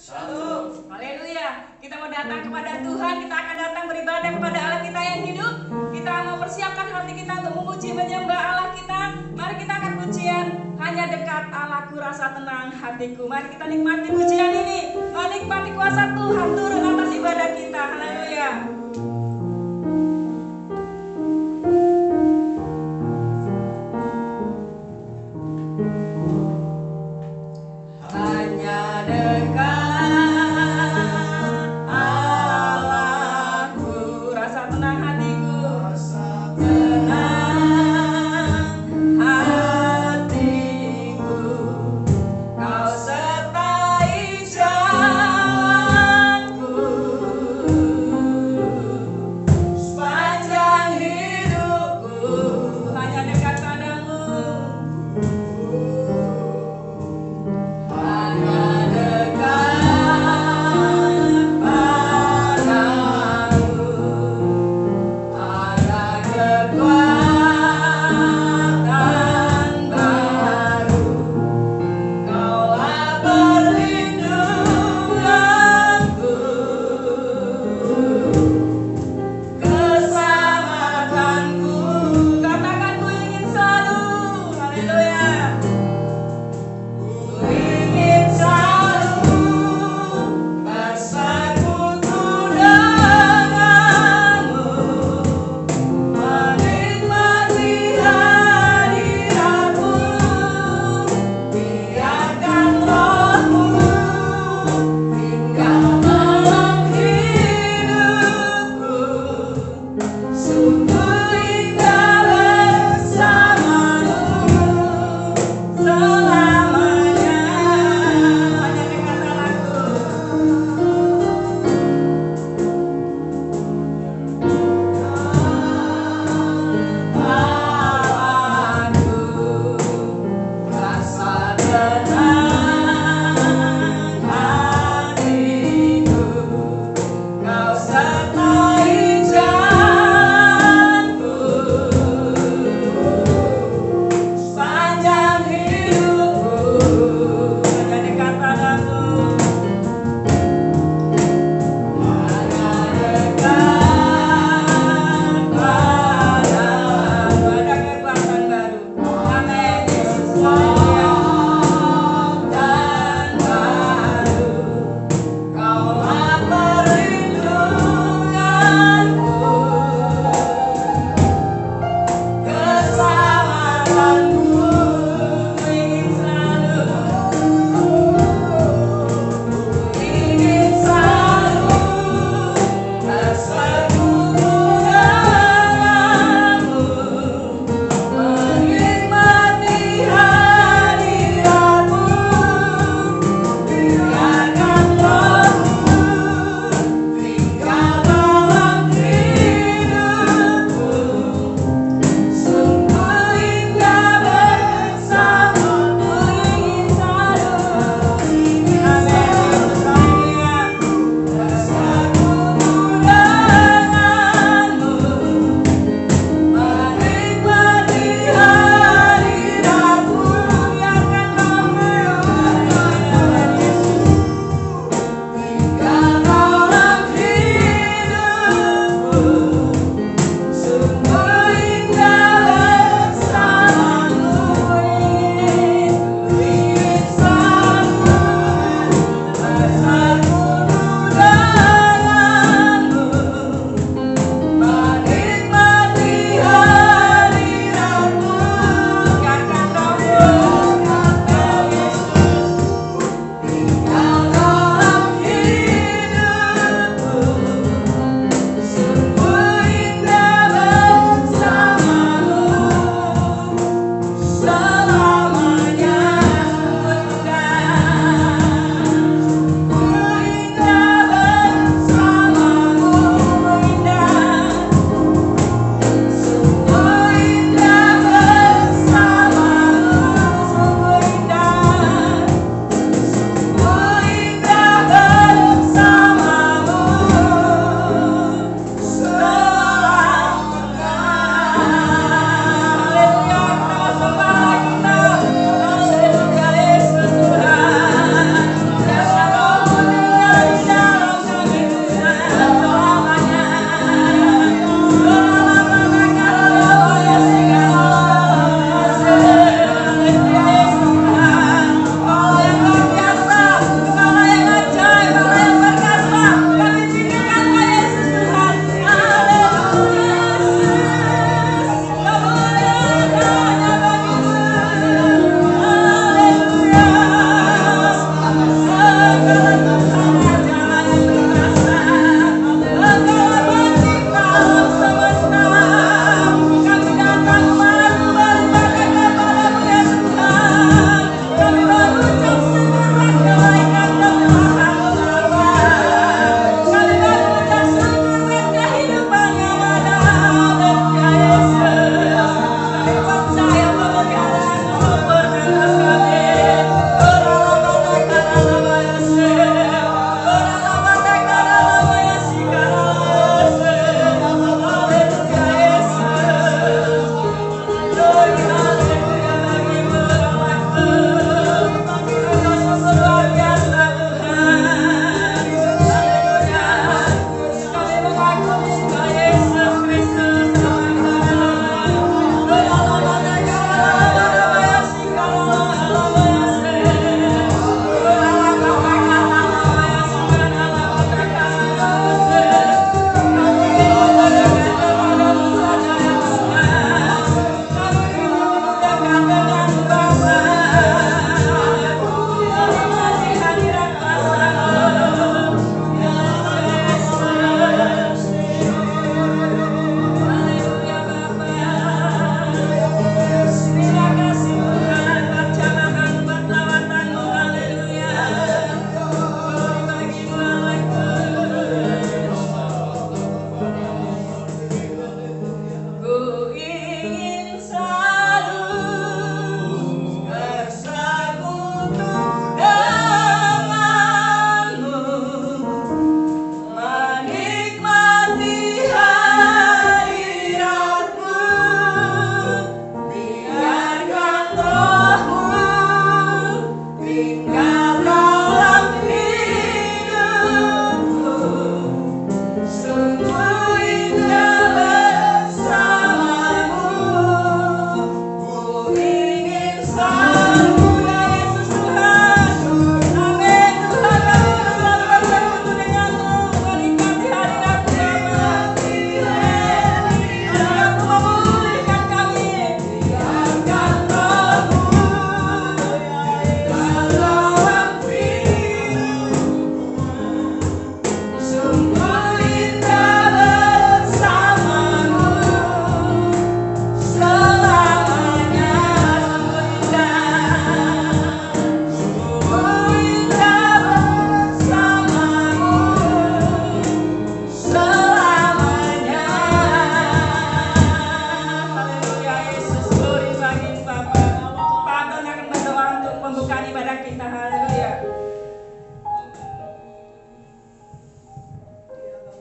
Satu. Haleluya. Kita mau datang kepada Tuhan, kita akan datang beribadah kepada Allah kita yang hidup. Kita mau persiapkan hati kita untuk memuji menyembah Allah kita. Mari kita akan pujian hanya dekat Allahku rasa tenang hatiku. Mari kita nikmati pujian ini. Menikmati kuasa Tuhan turun atas ibadah kita. Haleluya. Hanya dekat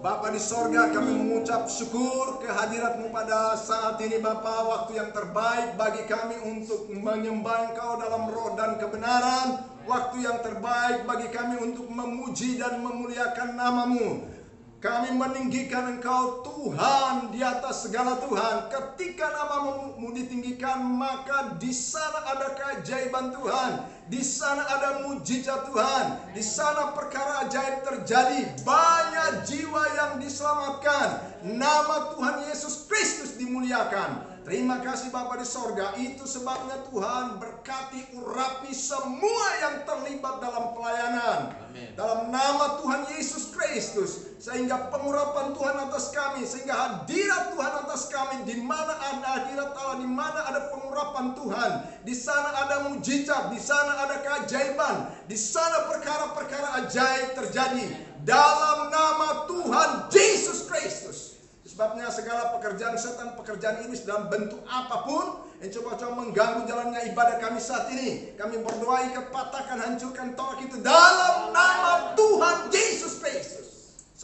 Bapa di sorga, kami mengucap syukur kehadirat-Mu pada saat ini Bapa, waktu yang terbaik bagi kami untuk menyembah Engkau dalam roh dan kebenaran, waktu yang terbaik bagi kami untuk memuji dan memuliakan nama-Mu. Kami meninggikan Engkau Tuhan di atas segala Tuhan. Ketika nama-Mu ditinggikan, maka di sana ada keajaiban Tuhan. Di sana ada mujizat Tuhan. Di sana perkara ajaib terjadi. Banyak jiwa yang diselamatkan. Nama Tuhan Yesus Kristus dimuliakan. Terima kasih Bapa di sorga. Itu sebabnya Tuhan berkati urapi semua yang terlibat dalam pelayanan. Amin. Dalam nama Tuhan Yesus Kristus. Sehingga pengurapan Tuhan atas kami, sehingga hadirat Tuhan atas kami, di mana ada hadirat Allah, di mana ada pengurapan Tuhan, di sana ada mujizat, di sana ada keajaiban, di sana perkara-perkara ajaib terjadi dalam nama Tuhan Yesus Kristus. Sebabnya segala pekerjaan setan, pekerjaan iblis dalam bentuk apapun yang coba-coba mengganggu jalannya ibadah kami saat ini, kami berdoa ikat, patahkan, hancurkan, tolak itu dalam nama Tuhan Yesus Kristus.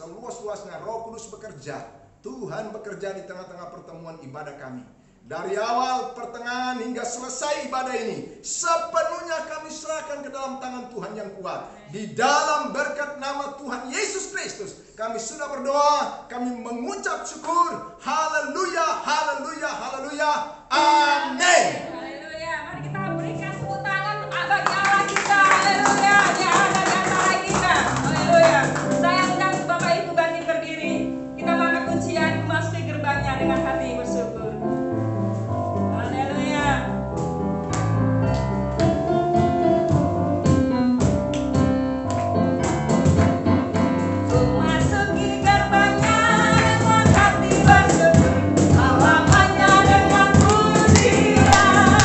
Seluas-luasnya Roh Kudus bekerja. Tuhan bekerja di tengah-tengah pertemuan ibadah kami. Dari awal, pertengahan hingga selesai ibadah ini, sepenuhnya kami serahkan ke dalam tangan Tuhan yang kuat. Di dalam berkat nama Tuhan Yesus Kristus, kami sudah berdoa, kami mengucap syukur. Haleluya, haleluya, haleluya. Amin. Haleluya. Mari kita berikan tepuk tangan bagi Allah kita. Haleluya. Dia ada di antara kita. Haleluya. Saya undang Bapak Ibu bangkit berdiri. Kita angkat kuncian, memasuki gerbangnya dengan hati bersyukur. Haleluya. Memasuki gerbangnya dengan hati bersyukur. Halamannya dengan pujian.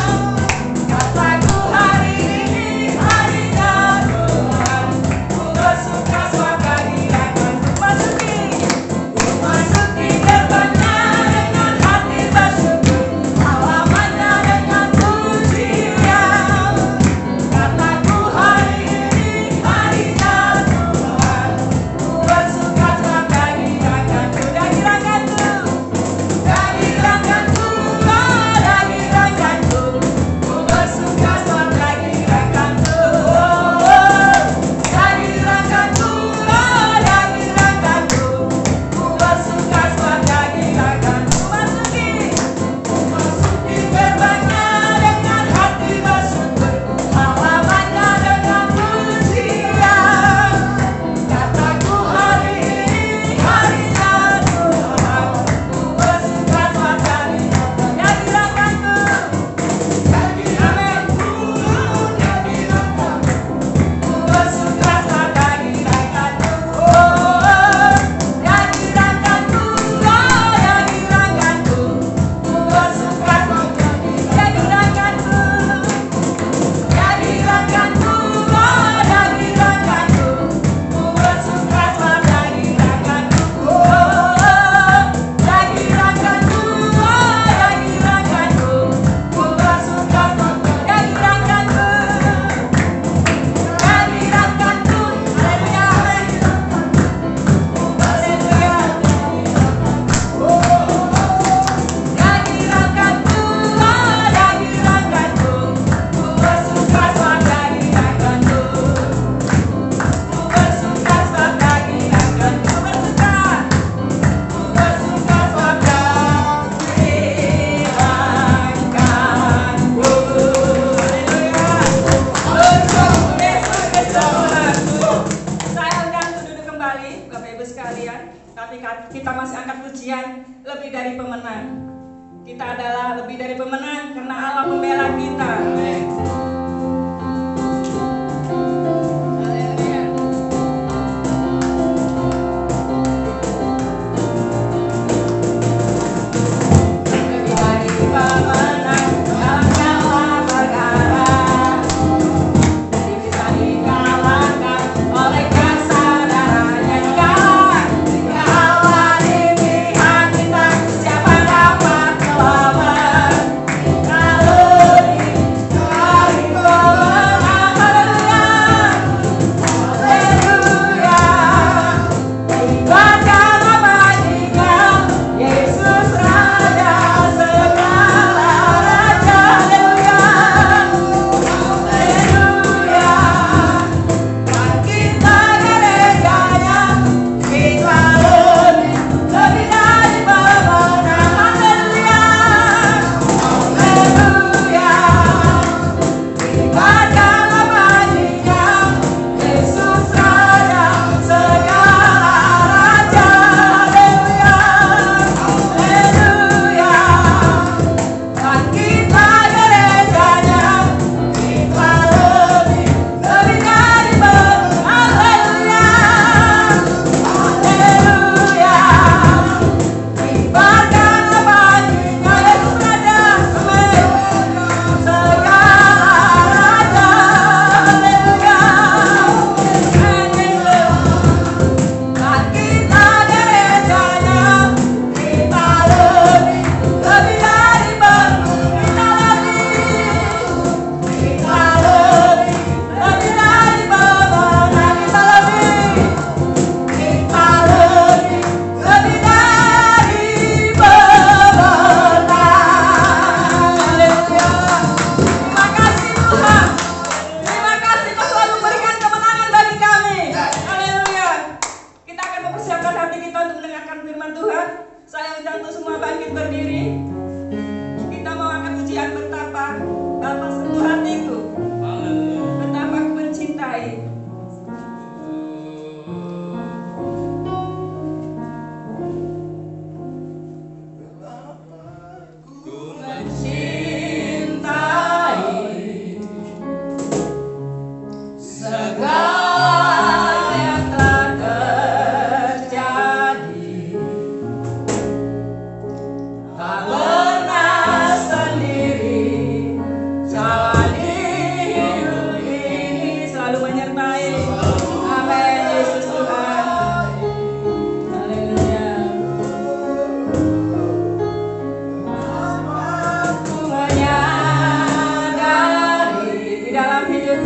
kita masih angkat pujian lebih dari pemenang. Kita adalah lebih dari pemenang karena Allah membela kita. Amin. Hidup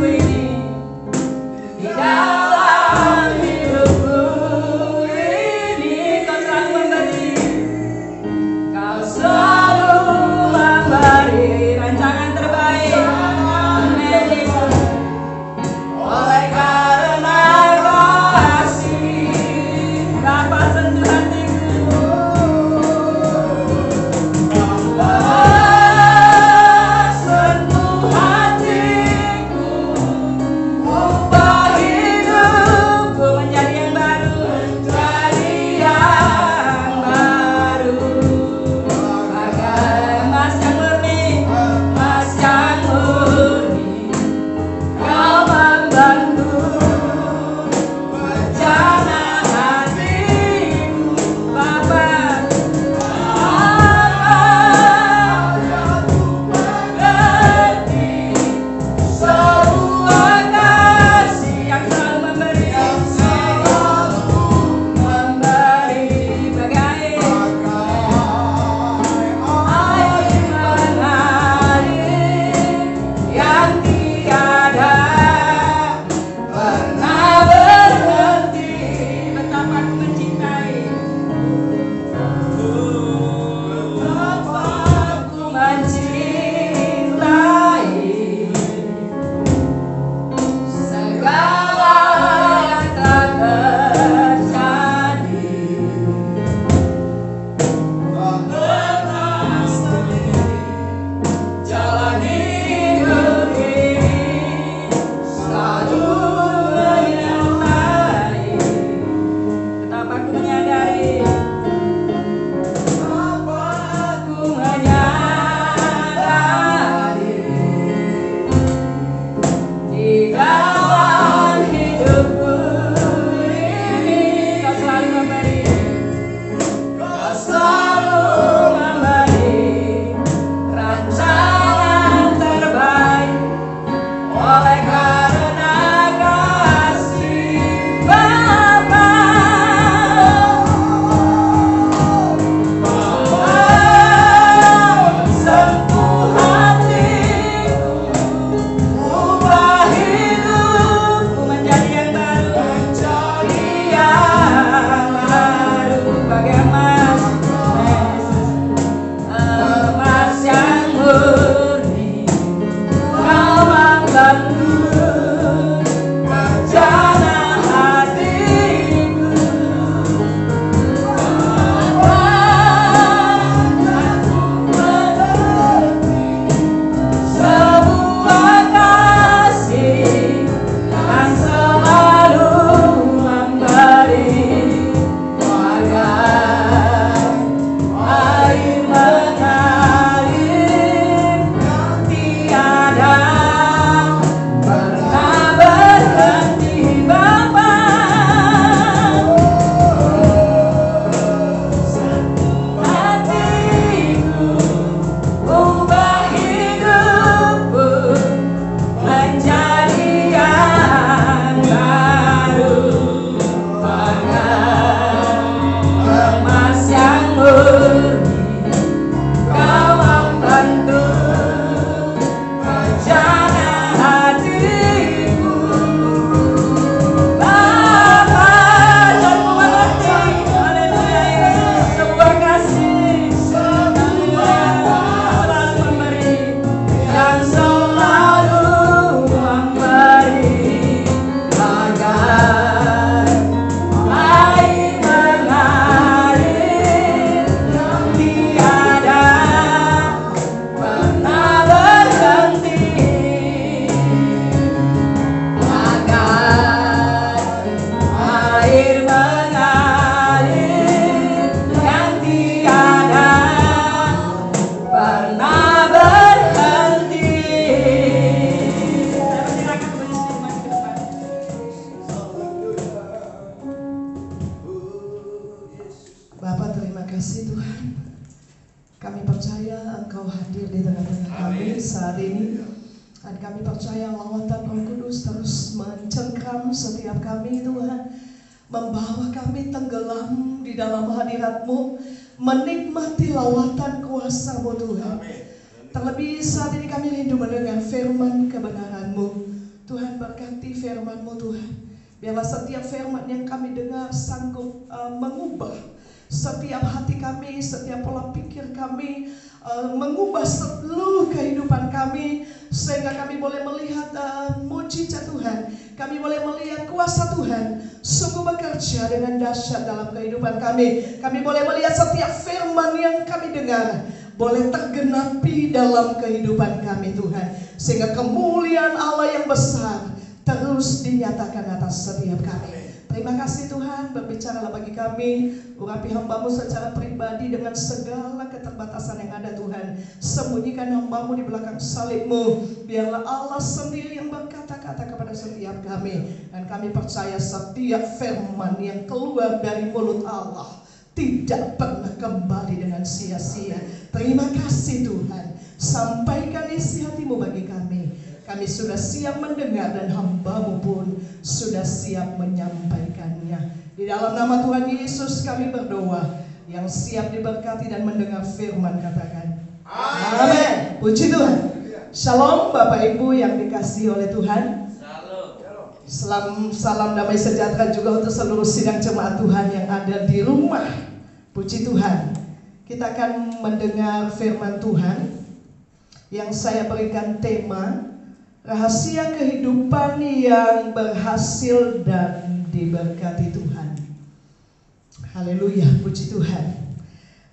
kasih Tuhan. Kami percaya Engkau hadir di tengah-tengah kami saat ini. Dan kami percaya lawatan Roh Kudus terus mencengkram setiap kami Tuhan. Membawa kami tenggelam di dalam hadirat-Mu. Menikmati lawatan kuasa-Mu Tuhan. Terlebih saat ini kami rindu mendengar firman kebenaran-Mu. Tuhan berkati firman-Mu Tuhan. Biarlah setiap firman yang kami dengar sanggup mengubah setiap hati kami, setiap pola pikir kami, mengubah seluruh kehidupan kami, sehingga kami boleh melihat mujizat Tuhan. Kami boleh melihat kuasa Tuhan sungguh bekerja dengan dahsyat dalam kehidupan kami. Kami boleh melihat setiap firman yang kami dengar boleh tergenapi dalam kehidupan kami Tuhan, sehingga kemuliaan Allah yang besar terus dinyatakan atas setiap kami. Terima kasih Tuhan, berbicaralah bagi kami, urapi hamba-Mu secara pribadi dengan segala keterbatasan yang ada Tuhan. Sembunyikan hamba-Mu di belakang salib-Mu, biarlah Allah sendiri yang berkata-kata kepada setiap kami. Dan kami percaya setiap firman yang keluar dari mulut Allah tidak pernah kembali dengan sia-sia. Terima kasih Tuhan, sampaikan isi hati-Mu bagi kami. Kami sudah siap mendengar dan hamba-Mu pun sudah siap menyampaikannya. Di dalam nama Tuhan Yesus kami berdoa. Yang siap diberkati dan mendengar firman katakan amin. Puji Tuhan. Shalom Bapak Ibu yang dikasihi oleh Tuhan. Salam damai sejahtera juga untuk seluruh sidang jemaat Tuhan yang ada di rumah. Puji Tuhan. Kita akan mendengar firman Tuhan yang saya berikan tema rahasia kehidupan yang berhasil dan diberkati Tuhan. Haleluya, puji Tuhan.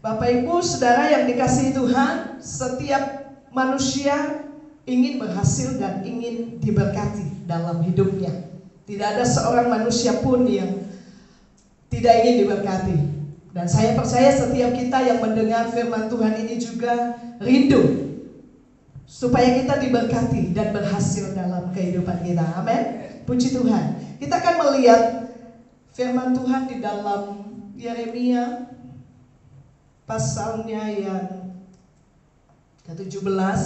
Bapak Ibu Saudara yang dikasihi Tuhan, setiap manusia ingin berhasil dan ingin diberkati dalam hidupnya. Tidak ada seorang manusia pun yang tidak ingin diberkati. Dan saya percaya setiap kita yang mendengar firman Tuhan ini juga rindu supaya kita diberkati dan berhasil dalam kehidupan kita. Amin. Puji Tuhan. Kita akan melihat firman Tuhan di dalam Yeremia pasalnya yang ke-17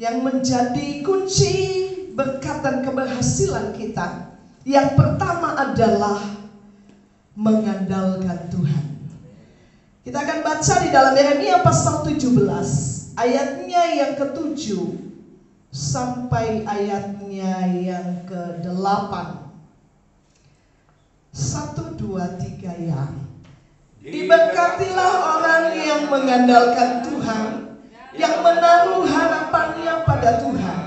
yang menjadi kunci berkat dan keberhasilan kita. Yang pertama adalah mengandalkan Tuhan. Kita akan baca di dalam Yeremia pasal 17 ayatnya yang ke-7 sampai ayatnya yang ke-8. 1, 2, 3 ya. Diberkatilah orang yang mengandalkan Tuhan, yang menaruh harapannya pada Tuhan.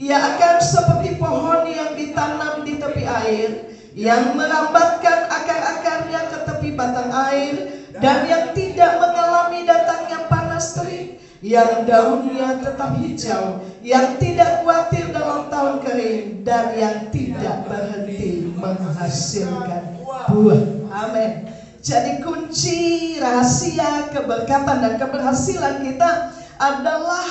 Ia akan seperti pohon yang ditanam di tepi air, yang merambatkan akar-akarnya ke tepi batang air, dan yang tidak mengalami datangnya panas terik, yang daunnya tetap hijau, yang tidak khawatir dalam tahun kering, dan yang tidak berhenti menghasilkan buah. Amin. Jadi kunci rahasia keberkatan dan keberhasilan kita adalah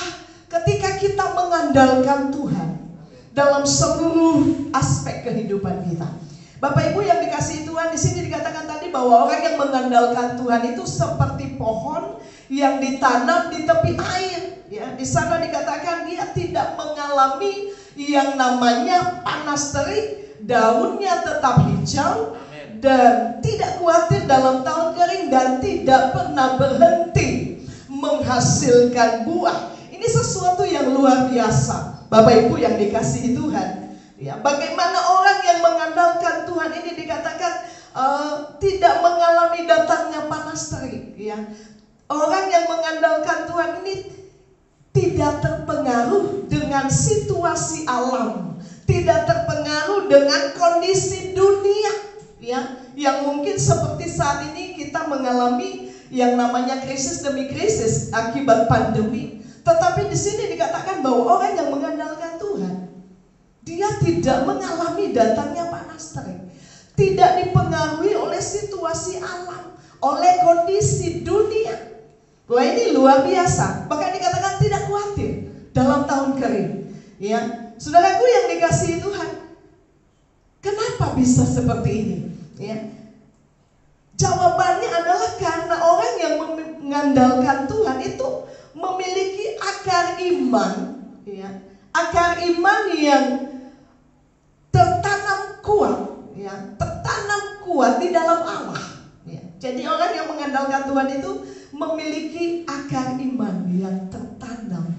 ketika kita mengandalkan Tuhan dalam seluruh aspek kehidupan kita. Bapak Ibu yang dikasihi Tuhan, di sini dikatakan tadi bahwa orang yang mengandalkan Tuhan itu seperti pohon yang ditanam di tepi air. Ya, di sana dikatakan dia tidak mengalami yang namanya panas terik, daunnya tetap hijau, dan tidak khawatir dalam tahun kering, dan tidak pernah berhenti menghasilkan buah. Ini sesuatu yang luar biasa, Bapak Ibu yang dikasihi Tuhan. Ya, bagaimana orang yang mengandalkan Tuhan ini dikatakan tidak mengalami datangnya panas terik. Ya, orang yang mengandalkan Tuhan ini tidak terpengaruh dengan situasi alam, tidak terpengaruh dengan kondisi dunia. Ya, yang mungkin seperti saat ini kita mengalami yang namanya krisis demi krisis akibat pandemi. Tetapi di sini dikatakan bahwa orang yang mengandalkan Tuhan, dia tidak mengalami datangnya panas terik, tidak dipengaruhi oleh situasi alam, oleh kondisi dunia. Wah, ini luar biasa. Bahkan dikatakan tidak khawatir dalam tahun kering. Ya, saudaraku yang dikasihi Tuhan, kenapa bisa seperti ini? Ya, Jawabannya adalah karena orang yang mengandalkan Tuhan itu memiliki akar iman, ya, akar iman yang tertanam kuat di dalam Allah. Ya. Jadi orang yang mengandalkan Tuhan itu memiliki akar iman yang tertanam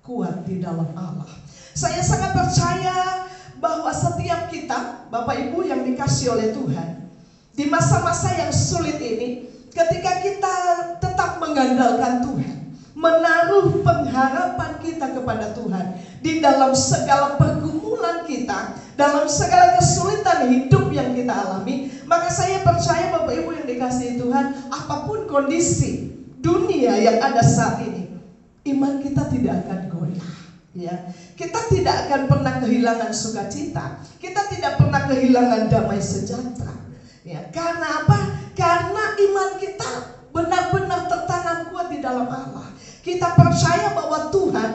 kuat di dalam Allah. Saya sangat percaya bahwa setiap kita, Bapak Ibu yang dikasih oleh Tuhan, di masa-masa yang sulit ini, ketika kita tetap mengandalkan Tuhan, menaruh pengharapan kita kepada Tuhan di dalam segala pergumulan kita, dalam segala kesulitan hidup yang kita alami, maka saya percaya Bapak Ibu yang dikasihi Tuhan, apapun kondisi dunia yang ada saat ini, iman kita tidak akan goyah. Ya, kita tidak akan pernah kehilangan sukacita, kita tidak pernah kehilangan damai sejahtera. Ya, karena apa? Karena iman kita benar-benar tertanam kuat di dalam Allah. Kita percaya bahwa Tuhan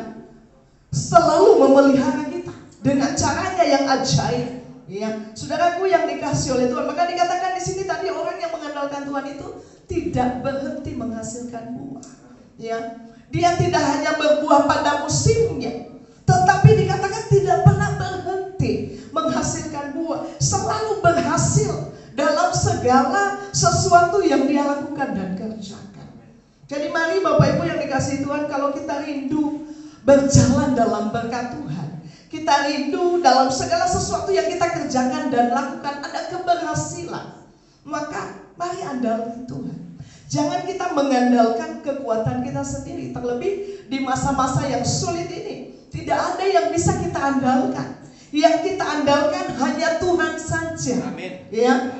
selalu memelihara kita dengan caranya yang ajaib. Ya, saudaraku yang dikasih oleh Tuhan, maka dikatakan di sini tadi orang yang mengandalkan Tuhan itu tidak berhenti menghasilkan buah. Ya, dia tidak hanya berbuah pada musimnya, tetapi dikatakan tidak pernah berhenti menghasilkan buah, selalu berhasil dalam segala sesuatu yang dia lakukan dan kerjakan. Jadi mari Bapak Ibu yang dikasihi Tuhan, kalau kita rindu berjalan dalam berkat Tuhan, kita rindu dalam segala sesuatu yang kita kerjakan dan lakukan ada keberhasilan, maka mari andalkan Tuhan. Jangan kita mengandalkan kekuatan kita sendiri, terlebih di masa-masa yang sulit ini. Tidak ada yang bisa kita andalkan. Yang kita andalkan hanya Tuhan saja. Amin. Ya,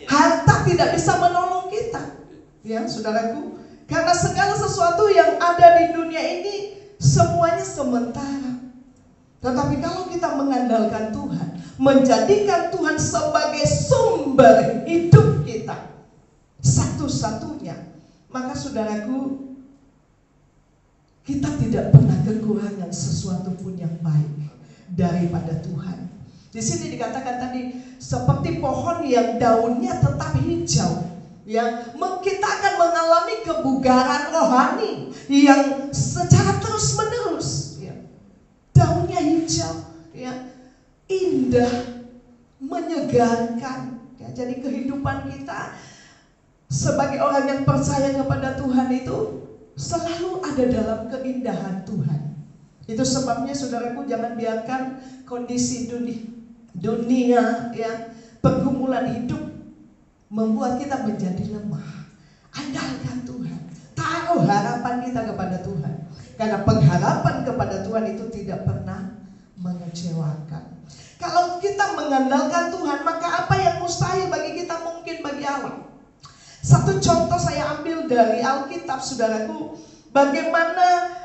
harta tidak bisa menolong kita. Ya, saudaraku, karena segala sesuatu yang ada di dunia ini semuanya sementara. Tetapi kalau kita mengandalkan Tuhan, menjadikan Tuhan sebagai sumber hidup kita satu-satunya, maka saudaraku, kita tidak pernah kekurangan sesuatu pun yang baik daripada Tuhan. Di sini dikatakan tadi seperti pohon yang daunnya tetap hijau. Ya, kita akan mengalami kebugaran rohani yang secara terus-menerus. Ya. Daunnya hijau, ya, indah, menyegarkan. Ya, jadi kehidupan kita sebagai orang yang percaya kepada Tuhan itu selalu ada dalam keindahan Tuhan. Itu sebabnya saudaraku, jangan biarkan kondisi dunia, ya, pergumulan hidup membuat kita menjadi lemah. Andalkan Tuhan, taruh harapan kita kepada Tuhan, karena pengharapan kepada Tuhan itu tidak pernah mengecewakan. Kalau kita mengandalkan Tuhan, maka apa yang mustahil bagi kita mungkin bagi Allah. Satu contoh saya ambil dari Alkitab, saudaraku, bagaimana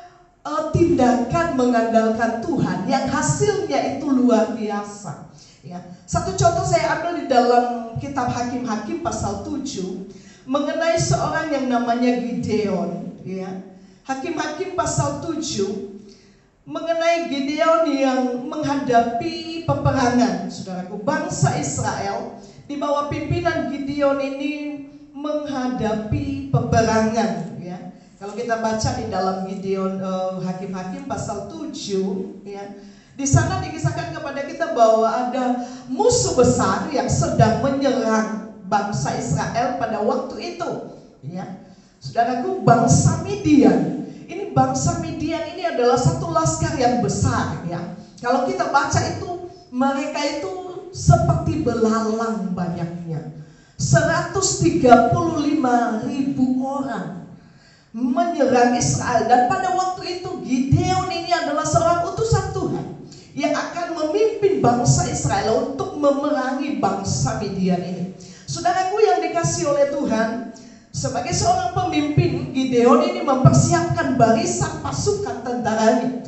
tindakan mengandalkan Tuhan yang hasilnya itu luar biasa. Ya. Satu contoh saya ambil di dalam kitab Hakim-Hakim pasal 7 mengenai seorang yang namanya Gideon. Ya. Hakim-Hakim pasal 7 mengenai Gideon yang menghadapi peperangan, saudaraku. Bangsa Israel di bawah pimpinan Gideon ini menghadapi peperangan. Ya. Kalau kita baca di dalam Gideon Hakim-Hakim pasal 7, ya, di sana dikisahkan kepada kita bahwa ada musuh besar yang sedang menyerang bangsa Israel pada waktu itu. Ya. Saudaraku, bangsa Midian. Ini bangsa Midian ini adalah satu laskar yang besar. Ya. Kalau kita baca itu, mereka itu seperti belalang banyaknya. 135.000 orang menyerang Israel. Dan pada waktu itu Gideon ini adalah seorang utusan Tuhan yang akan memimpin bangsa Israel untuk memerangi bangsa Midian ini. Saudaraku yang dikasih oleh Tuhan, sebagai seorang pemimpin, Gideon ini mempersiapkan barisan pasukan tentaranya.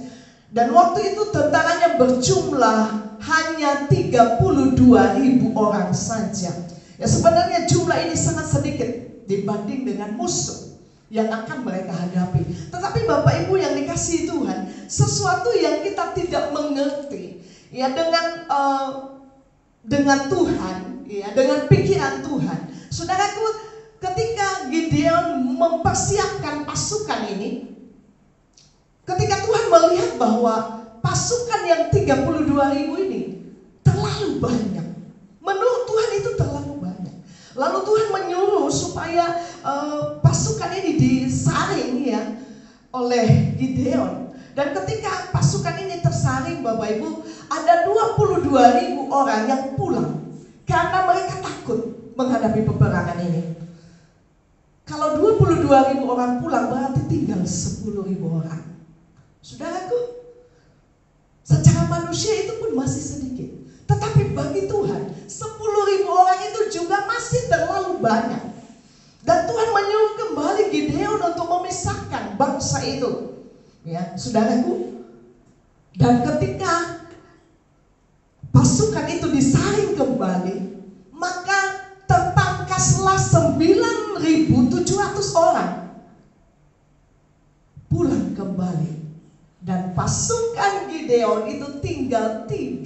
Dan waktu itu tentaranya berjumlah hanya 32.000 orang saja. Ya, sebenarnya jumlah ini sangat sedikit dibanding dengan musuh yang akan mereka hadapi. Tetapi Bapak Ibu yang dikasihi Tuhan, sesuatu yang kita tidak mengerti, ya, dengan Tuhan, ya, dengan pikiran Tuhan, saudaraku, ketika Gideon mempersiapkan pasukan ini, ketika Tuhan melihat bahwa pasukan yang 32.000 ini terlalu banyak, menurut Tuhan itu terlalu banyak. Lalu Tuhan menyuruh supaya pasukan ini disaring ya oleh Gideon. Dan ketika pasukan ini tersaring, Bapak Ibu, ada 22.000 orang yang pulang karena mereka takut menghadapi peperangan ini. Kalau 22.000 orang pulang berarti tinggal 10.000 orang. Saudaraku, secara manusia itu pun masih sedikit. Tetapi bagi Tuhan 10.000 orang itu juga masih terlalu banyak. Dan Tuhan menyuruh kembali Gideon untuk memisahkan bangsa itu. Ya, saudaraku. Dan ketika pasukan itu disaring kembali, maka terpangkaslah 9.700 orang pulang kembali. Dan pasukan Gideon itu tinggal 300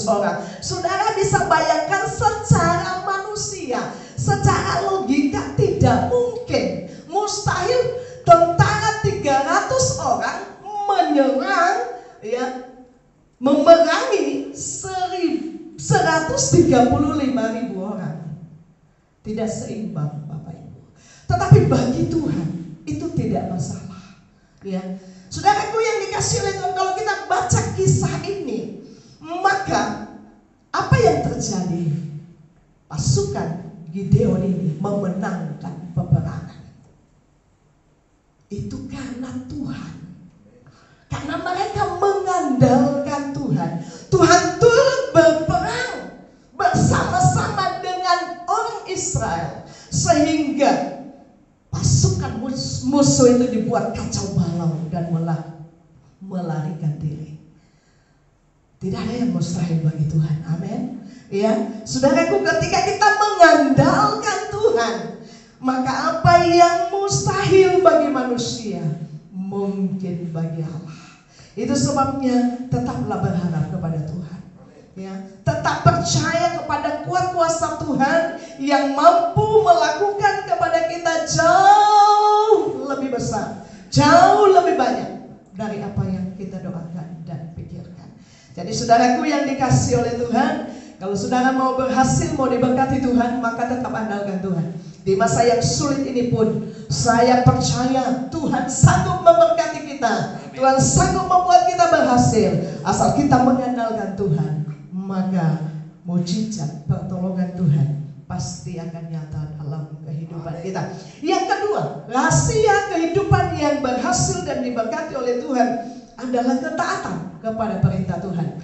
orang. Saudara bisa bayangkan secara manusia, secara logika tidak mungkin, mustahil tentara 300 orang menyerang ya, memerangi 135.000 orang. Tidak seimbang, Bapak Ibu. Tetapi bagi Tuhan itu tidak masalah. Ya, saudaraku yang dikasih oleh Tuhan, kalau kita baca kisah ini, maka apa yang terjadi? Pasukan Gideon ini memenangkan peperangan. Itu karena Tuhan. Karena mereka mengandalkan Tuhan. Tuhan turut berperang bersama-sama dengan orang Israel, sehingga pasukan musuh itu dibuat kacau balau dan melarikan diri. Tidak ada yang mustahil bagi Tuhan. Amin. Ya, saudaraku, ketika kita mengandalkan Tuhan, maka apa yang mustahil bagi manusia mungkin bagi Allah. Itu sebabnya tetaplah berharap kepada Tuhan. Ya, tetap percaya kepada kuat kuasa Tuhan yang mampu melakukan kepada kita jauh lebih besar, jauh lebih banyak dari apa yang kita doakan dan pikirkan. Jadi saudaraku yang dikasih oleh Tuhan, kalau saudara mau berhasil, mau diberkati Tuhan, maka tetap andalkan Tuhan. Di masa yang sulit ini pun, saya percaya Tuhan sanggup memberkati kita. Tuhan sanggup membuat kita berhasil. Asal kita mengandalkan Tuhan, maka mujizat pertolongan Tuhan pasti akan nyata dalam kehidupan kita. Yang kedua, rahasia kehidupan yang berhasil dan diberkati oleh Tuhan adalah ketaatan kepada perintah Tuhan.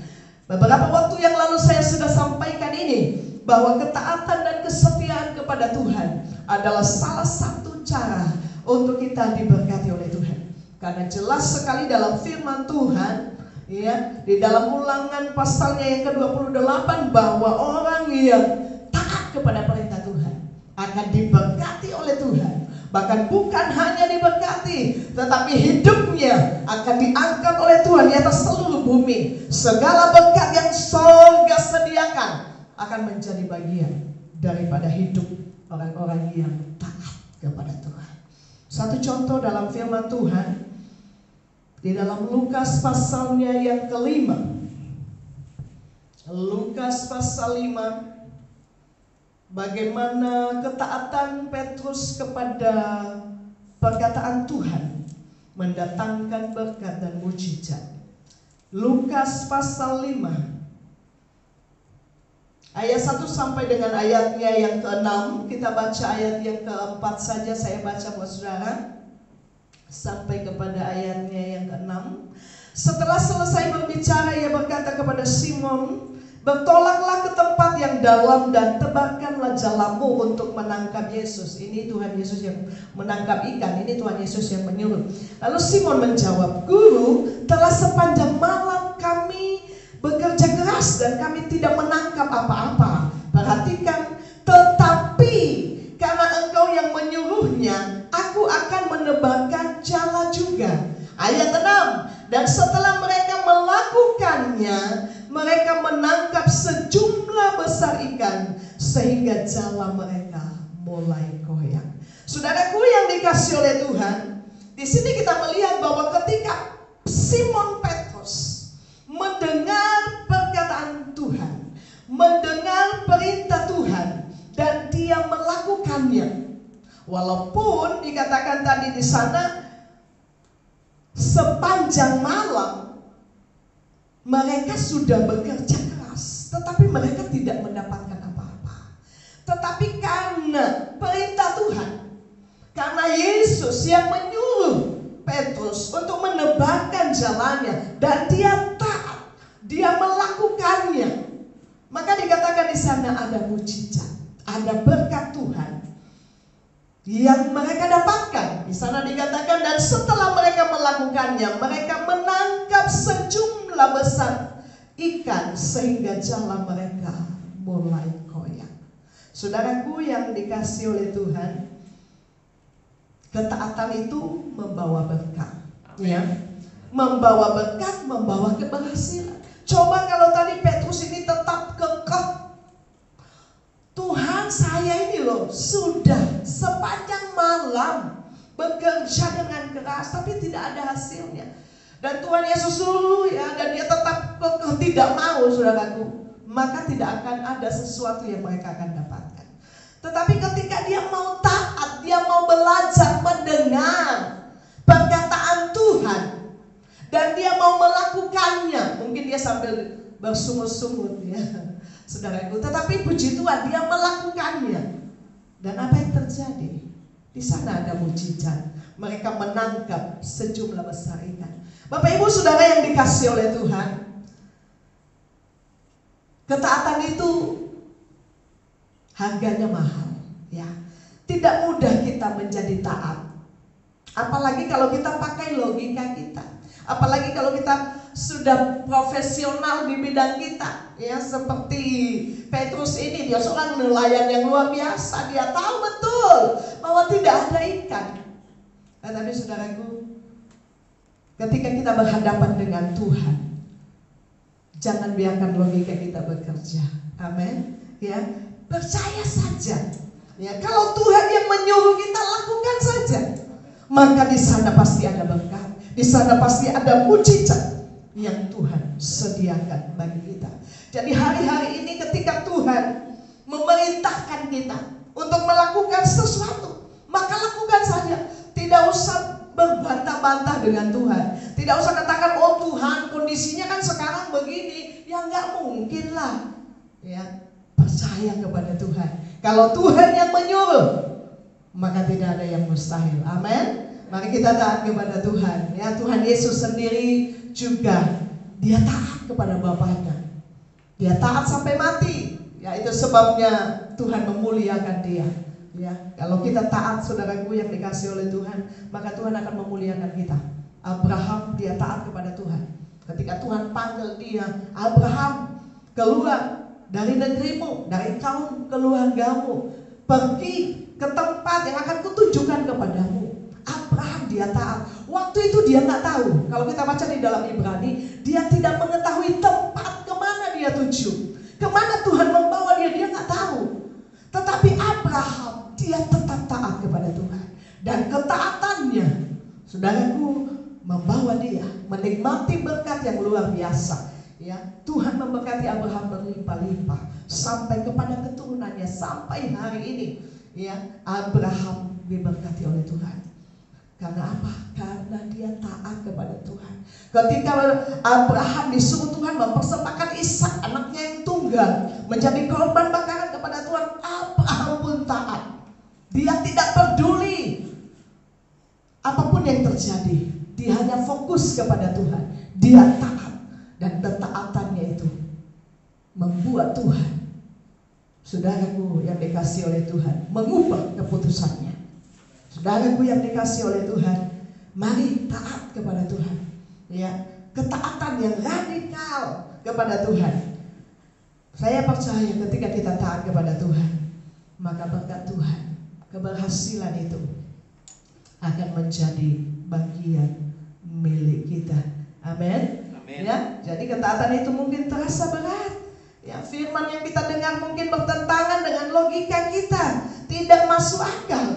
Beberapa waktu yang lalu saya sudah sampaikan ini, bahwa ketaatan dan kesetiaan kepada Tuhan adalah salah satu cara untuk kita diberkati oleh Tuhan. Karena jelas sekali dalam firman Tuhan, ya, di dalam Ulangan pasalnya yang ke-28, bahwa orang yang taat kepada perintah Tuhan akan diberkati oleh Tuhan. Bahkan bukan hanya diberkati, tetapi hidupnya akan diangkat oleh Tuhan di atas seluruh bumi. Segala berkat yang surga sediakan akan menjadi bagian daripada hidup orang-orang yang taat kepada Tuhan. Satu contoh dalam firman Tuhan, di dalam Lukas pasalnya yang ke-5. Lukas pasal 5. Bagaimana ketaatan Petrus kepada perkataan Tuhan mendatangkan berkat dan mujizat. Lukas pasal 5 ayat 1 sampai dengan ayatnya yang ke-6. Kita baca ayat yang ke-4 saja, saya baca buat saudara sampai kepada ayatnya yang ke-6. Setelah selesai berbicara, ia berkata kepada Simon, "Bertolaklah ke tempat yang dalam dan tebarkanlah jalamu untuk menangkap Yesus." Ini Tuhan Yesus yang menangkap ikan, ini Tuhan Yesus yang menyuruh. Lalu Simon menjawab, "Guru, telah sepanjang malam kami bekerja keras dan kami tidak menangkap apa-apa." Perhatikan, "Tetapi karena engkau yang menyuruhnya, aku akan menebarkan jala juga." Ayat 6, "Dan setelah mereka melakukannya, mereka menangkap sejumlah besar ikan sehingga jala mereka mulai goyang. Saudaraku yang dikasih oleh Tuhan, di sini kita melihat bahwa ketika Simon Petrus mendengar perkataan Tuhan, mendengar perintah Tuhan, dan dia melakukannya, walaupun dikatakan tadi di sana sepanjang malam mereka sudah bekerja keras, tetapi mereka tidak mendapatkan apa-apa. Tetapi karena perintah Tuhan, karena Yesus yang menyuruh Petrus untuk menebarkan jalannya, dan dia taat, dia melakukannya, maka dikatakan di sana ada mujizat, ada berkat Tuhan yang mereka dapatkan. Di sana dikatakan, dan setelah mereka melakukannya, mereka menangkap sejumlah besar ikan sehingga jala mereka mulai goyang. Saudaraku yang dikasih oleh Tuhan, ketaatan itu membawa berkat, ya, membawa berkat, membawa keberhasilan. Coba kalau tadi Petrus ini tetap kekeh, Tuhan saya ini loh sudah sepanjang malam bekerja dengan keras tapi tidak ada hasilnya, dan Tuhan Yesus suruh ya, dan dia tetap kekeh tidak mau, saudaraku, maka tidak akan ada sesuatu yang mereka akan dapatkan. Tetapi ketika dia mau taat, dia mau belajar mendengar perkataan Tuhan, dan dia mau melakukannya, mungkin dia sambil bersungut-sungut ya, saudaraku, tetapi puji Tuhan dia melakukannya. Dan apa yang terjadi? Di sana ada mujizat. Mereka menangkap sejumlah besar ikan. Bapak Ibu Saudara yang dikasih oleh Tuhan, ketaatan itu harganya mahal, ya. Tidak mudah kita menjadi taat. Apalagi kalau kita pakai logika kita. Apalagi kalau kita sudah profesional di bidang kita, ya, seperti Petrus ini, dia seorang nelayan yang luar biasa. Dia tahu betul bahwa tidak ada ikan. Tetapi saudaraku, ketika kita berhadapan dengan Tuhan, jangan biarkan logika kita bekerja. Amin. Ya, percaya saja. Ya, kalau Tuhan yang menyuruh kita, lakukan saja. Maka di sana pasti ada berkat. Di sana pasti ada mujizat yang Tuhan sediakan bagi kita. Jadi hari-hari ini ketika Tuhan memerintahkan kita untuk melakukan sesuatu, maka lakukan saja. Tidak usah berbantah-bantah dengan Tuhan. Tidak usah katakan, oh Tuhan kondisinya kan sekarang begini. Ya nggak mungkin lah. Ya, percaya kepada Tuhan. Kalau Tuhan yang menyuruh, maka tidak ada yang mustahil. Amin. Mari kita taat kepada Tuhan. Ya, Tuhan Yesus sendiri juga dia taat kepada Bapaknya. Dia taat sampai mati. Ya, itu sebabnya Tuhan memuliakan dia. Ya, kalau kita taat, saudaraku yang dikasih oleh Tuhan, maka Tuhan akan memuliakan kita. Abraham dia taat kepada Tuhan. Ketika Tuhan panggil dia, Abraham, keluar dari negerimu, dari kaum keluargamu, pergi ke tempat yang akan kutunjukkan kepadamu. Abraham dia taat. Waktu itu dia nggak tahu. Kalau kita baca di dalam Ibrani, dia tidak mengetahui tempat kemana dia tuju, kemana Tuhan membawa dia, dia nggak tahu. Tetapi Abraham dia tetap taat kepada Tuhan, dan ketaatannya, saudaraku, membawa dia menikmati berkat yang luar biasa. Ya, Tuhan memberkati Abraham berlimpah-limpah sampai kepada keturunannya sampai hari ini. Ya, Abraham diberkati oleh Tuhan. Karena apa? Karena dia taat kepada Tuhan. Ketika Abraham disuruh Tuhan mempersembahkan Ishak, anaknya yang tunggal, menjadi korban bakaran kepada Tuhan, Abraham pun taat. Dia tidak peduli apapun yang terjadi. Dia hanya fokus kepada Tuhan. Dia taat. Dan ketaatannya itu membuat Tuhan, saudaraku yang dikasih oleh Tuhan, mengubah keputusannya. Saudaraku yang dikasih oleh Tuhan, mari taat kepada Tuhan. Ya, ketaatan yang radikal kepada Tuhan. Saya percaya ketika kita taat kepada Tuhan, maka berkat Tuhan, keberhasilan itu akan menjadi bagian milik kita. Amin. Ya, jadi ketaatan itu mungkin terasa berat. Ya, firman yang kita dengar mungkin bertentangan dengan dengan logika kita, tidak masuk akal.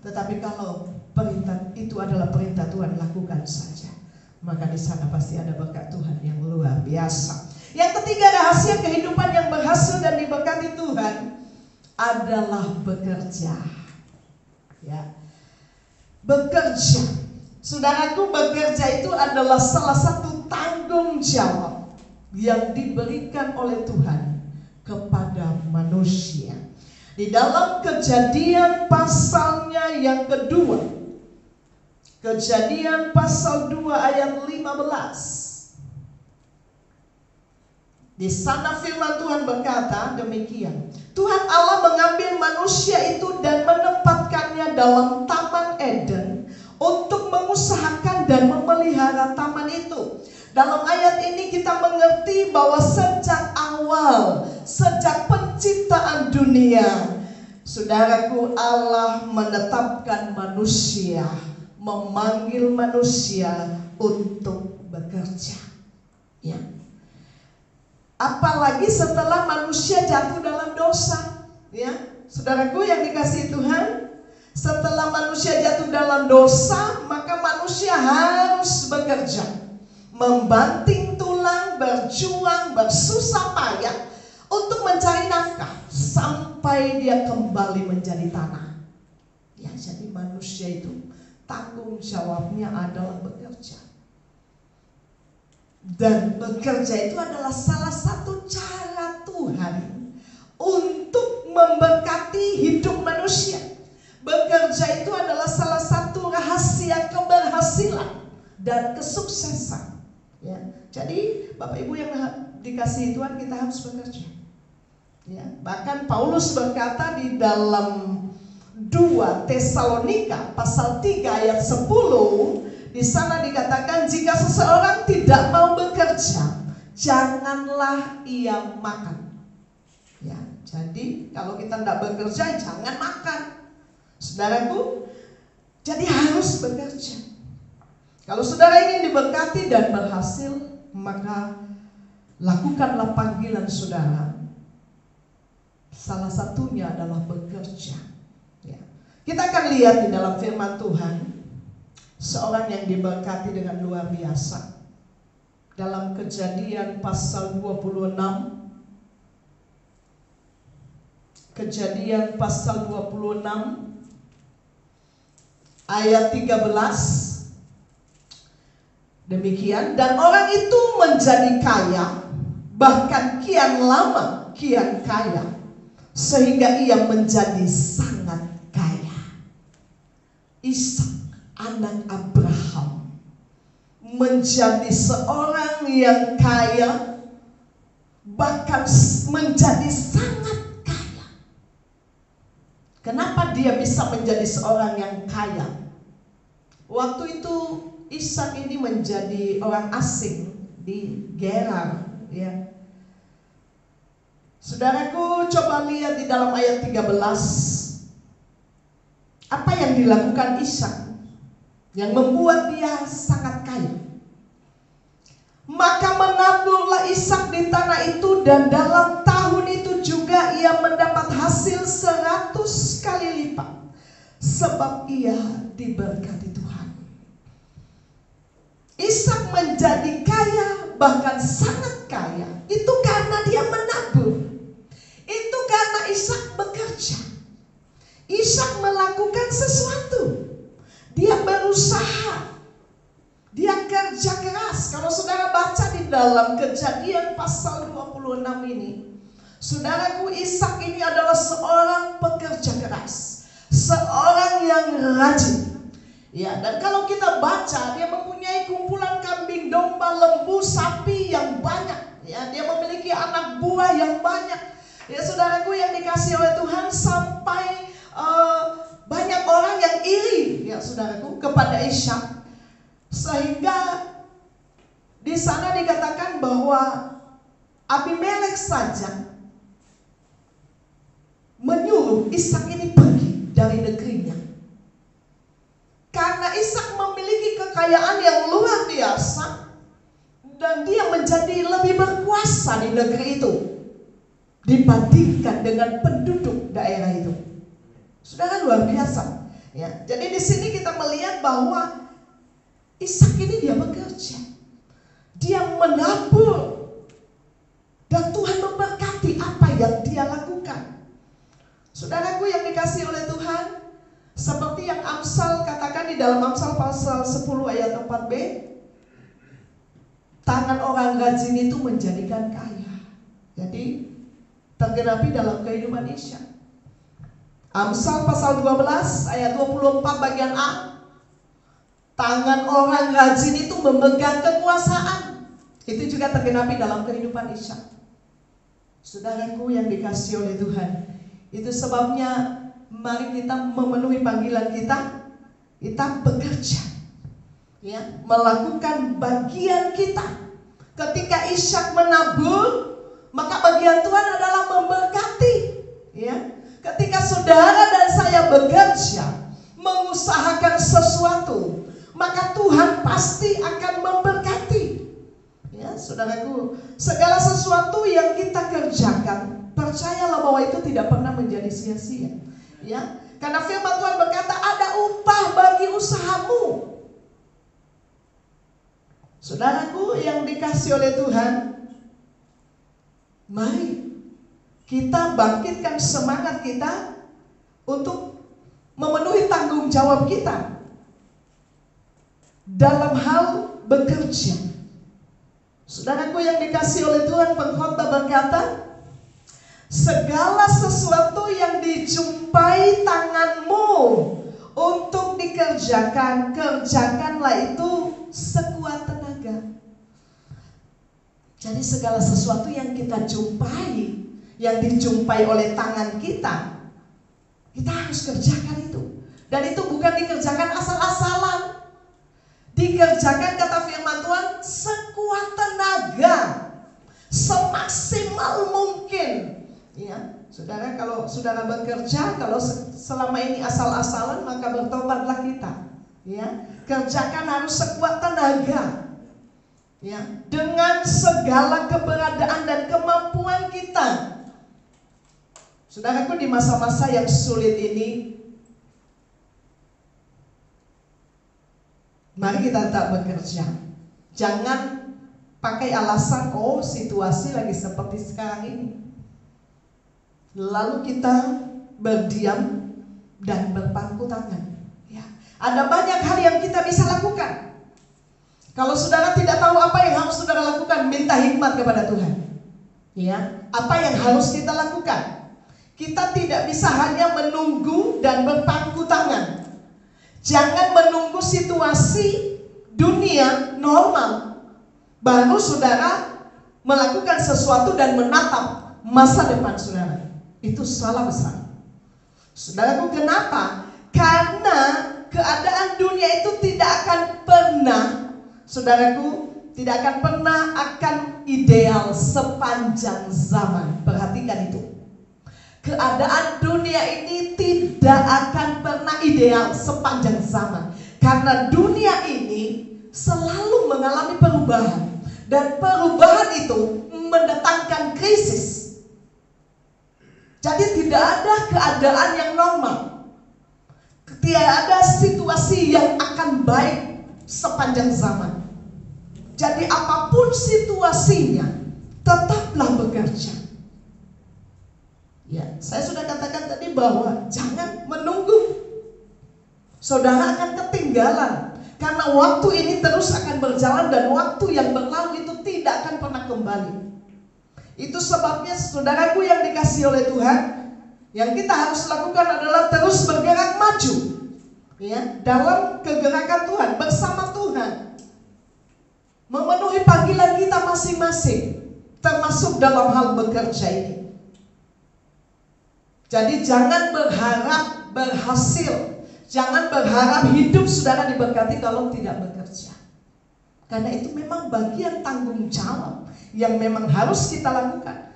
Tetapi kalau perintah itu adalah perintah Tuhan, lakukan saja. Maka di sana pasti ada berkat Tuhan yang luar biasa. Yang ketiga, rahasia kehidupan yang berhasil dan diberkati Tuhan adalah bekerja. Ya, bekerja. Saudaraku, bekerja itu adalah salah satu tanggung jawab yang diberikan oleh Tuhan kepada manusia. Di dalam Kejadian pasalnya yang kedua, Kejadian pasal 2 ayat 15. Di sana firman Tuhan berkata demikian. Tuhan Allah mengambil manusia itu dan menempatkannya dalam Taman Eden untuk mengusahakan dan memelihara taman itu. Dalam ayat ini kita mengerti bahwa sejak awal, sejak penciptaan dunia, saudaraku, Allah menetapkan manusia, memanggil manusia untuk bekerja. Ya. Apalagi setelah manusia jatuh dalam dosa, ya, saudaraku yang dikasihi Tuhan, setelah manusia jatuh dalam dosa, maka manusia harus bekerja, membanting tulang, berjuang, bersusah payah untuk mencari nafkah sampai dia kembali menjadi tanah. Ya, jadi manusia itu tanggung jawabnya adalah bekerja. Dan bekerja itu adalah salah satu cara Tuhan untuk memberkati hidup manusia. Bekerja itu adalah salah satu rahasia keberhasilan dan kesuksesan. Ya, jadi Bapak Ibu yang dikasihi Tuhan, kita harus bekerja. Ya, bahkan Paulus berkata di dalam 2 Tesalonika pasal 3 ayat 10. Di sana dikatakan, jika seseorang tidak mau bekerja, janganlah ia makan. Ya, jadi kalau kita tidak bekerja, jangan makan. Saudaraku, jadi harus bekerja. Kalau saudara ingin diberkati dan berhasil, maka lakukanlah panggilan saudara. Salah satunya adalah bekerja. Ya. Kita akan lihat di dalam firman Tuhan seorang yang diberkati dengan luar biasa. Dalam Kejadian pasal 26, Kejadian pasal 26 ayat 13. Demikian, dan orang itu menjadi kaya, bahkan kian lama kian kaya, sehingga ia menjadi sangat kaya. Ishak, anak Abraham, menjadi seorang yang kaya, bahkan menjadi sangat kaya. Kenapa dia bisa menjadi seorang yang kaya? Waktu itu Ishak ini menjadi orang asing di Gerar, ya. Saudaraku, coba lihat di dalam ayat 13. Apa yang dilakukan Ishak yang membuat dia sangat kaya? Maka menaburlah Ishak di tanah itu, dan dalam tahun itu juga ia mendapat hasil 100 kali lipat, sebab ia diberkati Tuhan. Ishak menjadi kaya, bahkan sangat kaya, itu karena dia menabur. Itu karena Ishak bekerja. Ishak melakukan sesuatu. Dia berusaha. Dia kerja keras. Kalau saudara baca di dalam Kejadian pasal 26 ini, saudaraku, Ishak ini adalah seorang pekerja keras, seorang yang rajin. Ya, dan kalau kita baca, dia mempunyai kumpulan kambing, domba, lembu, sapi yang banyak. Ya, dia memiliki anak buah yang banyak. Ya, saudaraku yang dikasihi oleh Tuhan, sampai banyak orang yang iri, ya saudaraku, kepada Ishak. Sehingga di sana dikatakan bahwa Abimelek saja menyuruh Ishak ini pergi dari negerinya. Karena Ishak memiliki kekayaan yang luar biasa, dan dia menjadi lebih berkuasa di negeri itu. dibandingkan dengan penduduk daerah itu. Saudara, luar biasa. Ya, jadi di sini kita melihat bahwa Ishak ini dia bekerja, dia menabur, dan Tuhan memberkati apa yang dia lakukan. Saudaraku yang dikasihi oleh Tuhan, seperti yang Amsal katakan di dalam Amsal pasal 10 ayat 4b, tangan orang rajin itu menjadikan kaya. Jadi tergenapi dalam kehidupan Ishak. Amsal pasal 12 ayat 24 bagian A, tangan orang rajin itu memegang kekuasaan. Itu juga tergenapi dalam kehidupan Ishak. Saudaraku yang dikasihi oleh Tuhan, itu sebabnya mari kita memenuhi panggilan kita. Kita bekerja, ya, melakukan bagian kita. Ketika Ishak menabur, maka bagian Tuhan adalah memberkati, ya. Ketika saudara dan saya bekerja, mengusahakan sesuatu, maka Tuhan pasti akan memberkati. Ya, saudaraku, segala sesuatu yang kita kerjakan, percayalah bahwa itu tidak pernah menjadi sia-sia. Ya, karena firman Tuhan berkata ada upah bagi usahamu. Saudaraku yang dikasihi oleh Tuhan, mari kita bangkitkan semangat kita untuk memenuhi tanggung jawab kita dalam hal bekerja. Saudaraku yang dikasihi oleh Tuhan, pengkhotbah berkata, segala sesuatu yang dijumpai tanganmu untuk dikerjakan, kerjakanlah itu sekuat tenaga. Jadi segala sesuatu yang kita jumpai, yang dijumpai oleh tangan kita, kita harus kerjakan itu. Dan itu bukan dikerjakan asal-asalan. Dikerjakan, kata firman Tuhan, sekuat tenaga, semaksimal mungkin. Ya, saudara, kalau saudara bekerja, kalau selama ini asal-asalan, maka bertobatlah kita. Ya, kerjakan harus sekuat tenaga. Ya, dengan segala keberadaan dan kemampuan kita. Saudaraku, di masa-masa yang sulit ini, mari kita tetap bekerja. Jangan pakai alasan, oh situasi lagi seperti sekarang ini, lalu kita berdiam dan berpangku tangan. Ya, ada banyak hal yang kita bisa lakukan. Kalau saudara tidak tahu apa yang harus saudara lakukan, minta hikmat kepada Tuhan. Ya, apa yang harus kita lakukan? Kita tidak bisa hanya menunggu dan berpangku tangan. Jangan menunggu situasi dunia normal baru saudara melakukan sesuatu dan menatap masa depan saudara. Itu salah besar. Saudaraku, kenapa? Karena keadaan dunia itu tidak akan pernah, saudaraku, tidak akan pernah akan ideal sepanjang zaman. Perhatikan itu. Keadaan dunia ini tidak akan pernah ideal sepanjang zaman. Karena dunia ini selalu mengalami perubahan. Dan perubahan itu mendatangkan krisis. Jadi tidak ada keadaan yang normal. Tidak ada situasi yang akan baik sepanjang zaman. Jadi apapun situasinya, tetaplah bekerja. Ya, saya sudah katakan tadi bahwa jangan menunggu. Saudara akan ketinggalan. Karena waktu ini terus akan berjalan dan waktu yang berlalu itu tidak akan pernah kembali. Itu sebabnya saudaraku yang dikasihi oleh Tuhan, yang kita harus lakukan adalah terus bergerak maju. Ya, dalam kegerakan Tuhan, bersama Tuhan. Memenuhi panggilan kita masing-masing, termasuk dalam hal bekerja ini. Jadi jangan berharap berhasil, jangan berharap hidup saudara diberkati kalau tidak bekerja. Karena itu memang bagian tanggung jawab yang memang harus kita lakukan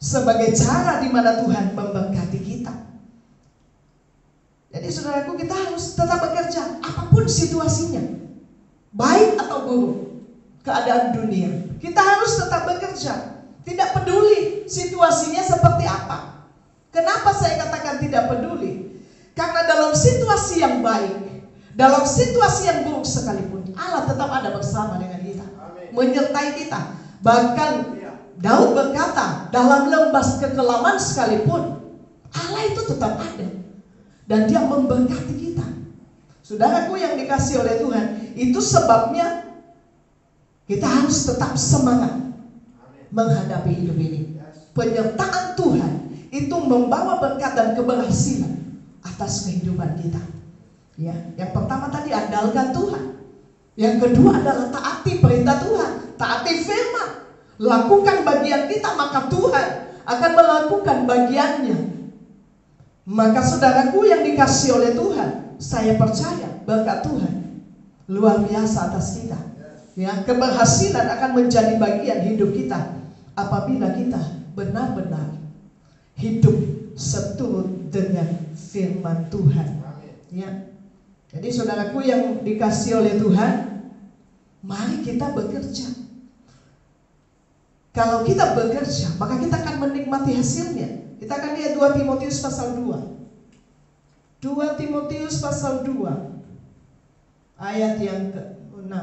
sebagai cara di mana Tuhan memberkati kita. Jadi saudaraku, kita harus tetap bekerja apapun situasinya, baik atau buruk keadaan dunia. Kita harus tetap bekerja, tidak peduli situasinya Kenapa saya katakan tidak peduli? Karena dalam situasi yang baik, dalam situasi yang buruk sekalipun, Allah tetap ada bersama dengan kita, menyertai kita. Bahkan Daud berkata, dalam lembah kekelaman sekalipun, Allah itu tetap ada dan Dia memberkati kita. Saudaraku yang dikasihi oleh Tuhan, itu sebabnya kita harus tetap semangat menghadapi hidup ini. Penyertaan Tuhan itu membawa berkat dan keberhasilan atas kehidupan kita. Ya, yang pertama tadi andalkan Tuhan. Yang kedua adalah taati perintah Tuhan, taati firman. Lakukan bagian kita, maka Tuhan akan melakukan bagiannya. Maka saudaraku yang dikasihi oleh Tuhan, saya percaya berkat Tuhan luar biasa atas kita. Ya, keberhasilan akan menjadi bagian hidup kita apabila kita benar-benar hidup seturut dengan firman Tuhan. Ya. Jadi saudaraku yang dikasihi oleh Tuhan, mari kita bekerja. Kalau kita bekerja, maka kita akan menikmati hasilnya. Kita akan lihat 2 Timotius pasal 2. 2 Timotius pasal 2 ayat yang ke-6.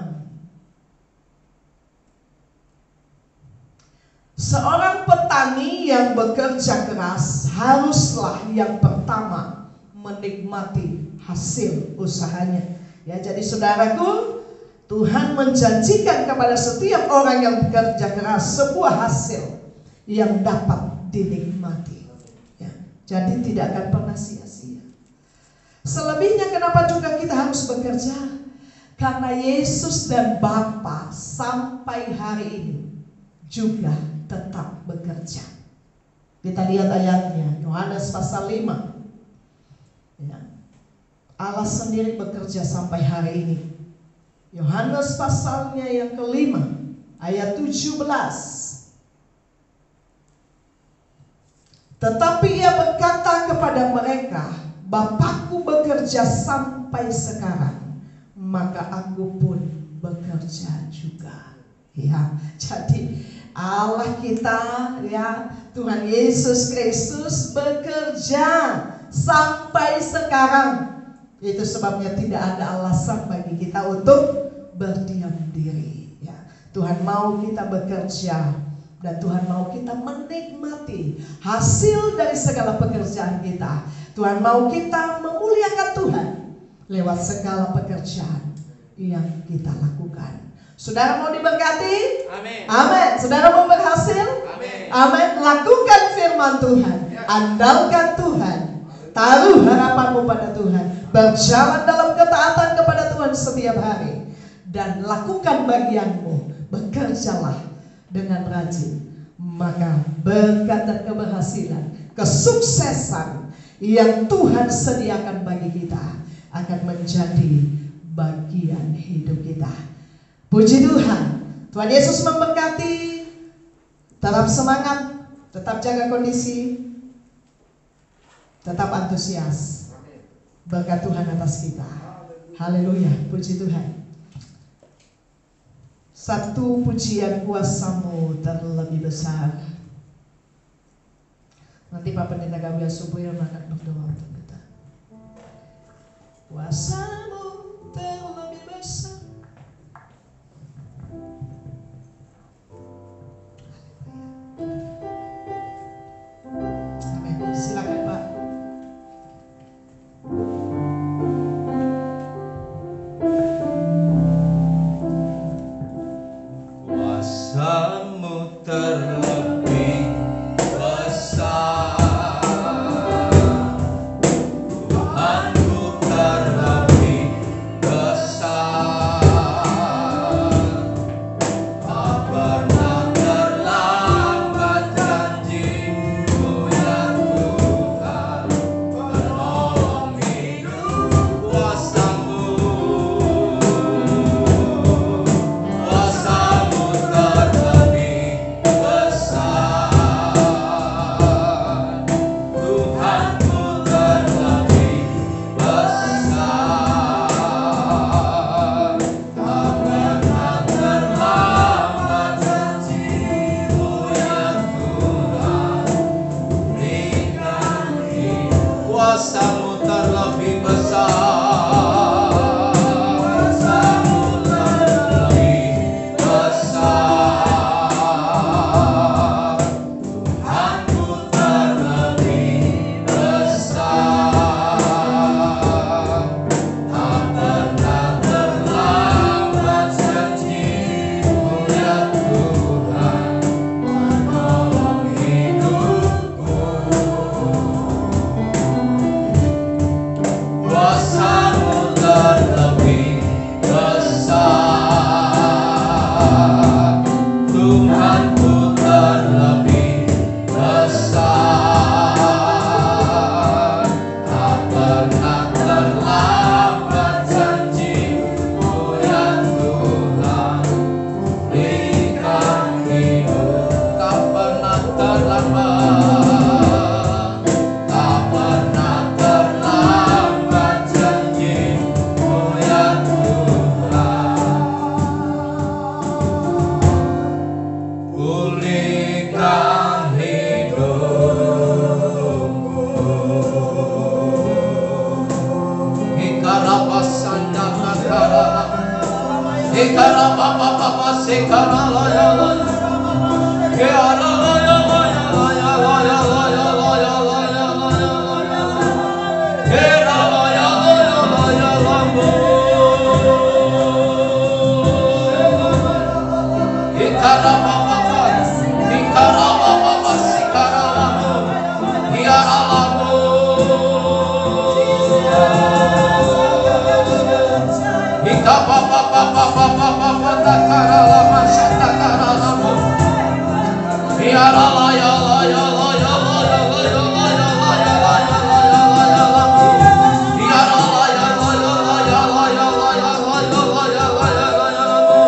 Seorang petani yang bekerja keras haruslah yang pertama menikmati hasil usahanya. Ya, jadi saudaraku, Tuhan menjanjikan kepada setiap orang yang bekerja keras sebuah hasil yang dapat dinikmati. Ya, jadi tidak akan pernah sia-sia. Selebihnya kenapa juga kita harus bekerja? Karena Yesus dan Bapa sampai hari ini juga tetap bekerja. Kita lihat ayatnya, Yohanes pasal 5. Ya. Allah sendiri bekerja sampai hari ini. Yohanes pasalnya yang ke-5 ayat 17. Tetapi ia berkata kepada mereka, Bapakku bekerja sampai sekarang, maka aku pun bekerja juga. Ya, jadi Allah kita, ya, Tuhan Yesus Kristus bekerja sampai sekarang. Itu sebabnya tidak ada alasan bagi kita untuk berdiam diri. Ya, Tuhan mau kita bekerja dan Tuhan mau kita menikmati hasil dari segala pekerjaan kita. Tuhan mau kita memuliakan Tuhan lewat segala pekerjaan yang kita lakukan. Saudara mau diberkati? Amin. Amin. Saudara mau berhasil? Amin. Amin. Lakukan firman Tuhan. Andalkan Tuhan. Taruh harapanmu pada Tuhan. Berjalan dalam ketaatan kepada Tuhan setiap hari. Dan lakukan bagianmu. Bekerjalah dengan rajin. Maka berkat dan keberhasilan, kesuksesan yang Tuhan sediakan bagi kita akan menjadi bagian hidup kita. Puji Tuhan. Tuhan Yesus memberkati. Tetap semangat, tetap jaga kondisi, tetap antusias. Berkat Tuhan atas kita. Haleluya, puji Tuhan. Satu pujian kuasa-Mu terlebih besar. Nanti Pak Pendeta Gabriel Subuyan akan berdoa untuk kita. Kuasa-Mu terlebih besar. Amin. Silakan Pak. Kuasa-Mu terlebih besar, Tuhanku terlebih besar. besar, tak pernah terlambat janji-Mu ya Tuhan. Berikan hidup, tak pernah terlambat, tak pernah terlambat janji-Mu ya Tuhan. Pulihkan hidupku, ikarabasanda kakara, ikarabababa sekaralaya, kearalaya laya laya laya laya laya laya laya, keralaya laya laya lambu, ikarabababa, ikarabababa sekaralamu, iaralamu, ikabababababababa takaralama satakaralamu, iaralaya laya laya laya laya laya laya laya laya laya lamu, iaralaya laya laya laya laya laya laya laya laya lamu,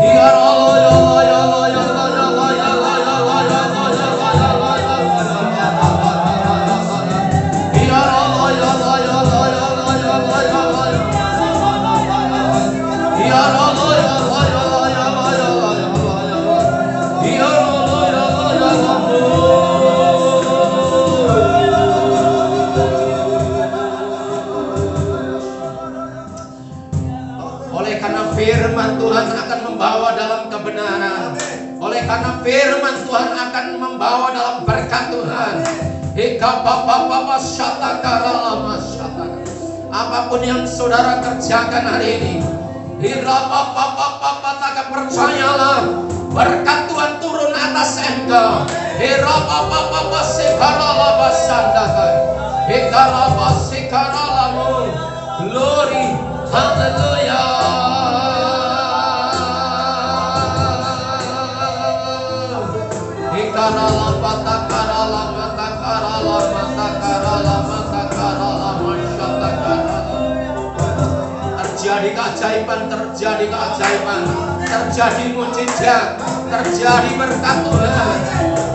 iaralaya laya laya laya laya laya laya laya laya laya iaralaya laya laya laya laya laya, iaralaya laya laya laya laya laya, iaralaya laya lamu. Oleh karena firman Tuhan akan membawa dalam kebenaran, oleh karena firman Tuhan akan membawa dalam berkat Tuhan. Apapun yang saudara kerjakan hari ini, percayalah berkat Tuhan turun atas engkau. Glory, haleluya. Terjadi keajaiban, terjadi keajaiban, terjadi mujizat, terjadi berkat Tuhan.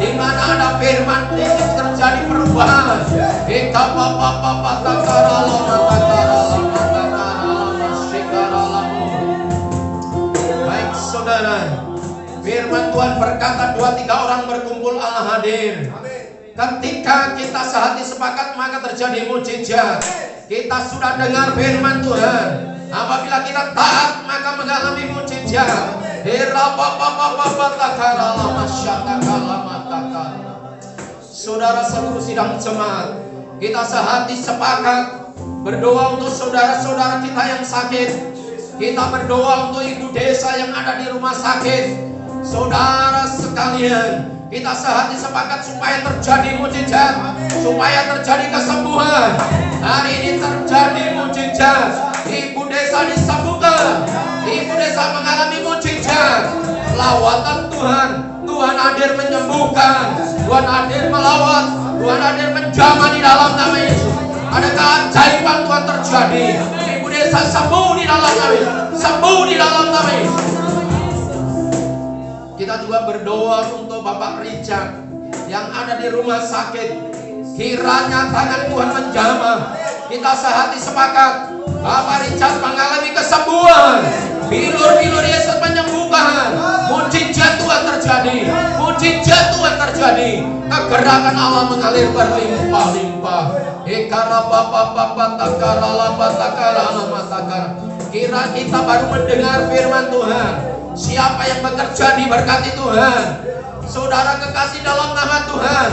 Di mana ada firman itu terjadi perubahan. Baik saudara, firman Tuhan berkata 2-3 orang berkumpul Allah hadir. Ketika kita sehati sepakat maka terjadi mujizat. Kita sudah dengar firman Tuhan. Apabila kita taat maka mengalami mujizat. Saudara seluruh sidang jemaat, kita sehati sepakat berdoa untuk saudara-saudara kita yang sakit. Kita berdoa untuk ibu desa yang ada di rumah sakit. Saudara sekalian, kita sehati sepakat supaya terjadi mujizat, supaya terjadi kesembuhan. Hari ini terjadi mujizat. Ibu desa disembuhkan, ibu desa mengalami mujizat. Lawatan Tuhan, Tuhan hadir menyembuhkan, Tuhan hadir melawat, Tuhan hadir menjamah di dalam nama Yesus. Ada keajaiban Tuhan terjadi. Ibu desa sembuh di dalam nama Yesus, sembuh di dalam nama Yesus. Kita juga berdoa untuk Bapak Richard yang ada di rumah sakit. Kiranya tangan Tuhan menjamah. Kita sehati sepakat, Bapak Richard mengalami kesembuhan. Bilur-bilur Yesus menyembuhkan. Mujizat Tuhan terjadi, mujizat Tuhan terjadi. Kegerakan Allah mengalir berlimpah-limpah. Kira kita baru mendengar firman Tuhan. Siapa yang bekerja diberkati Tuhan. Saudara kekasih dalam nama Tuhan,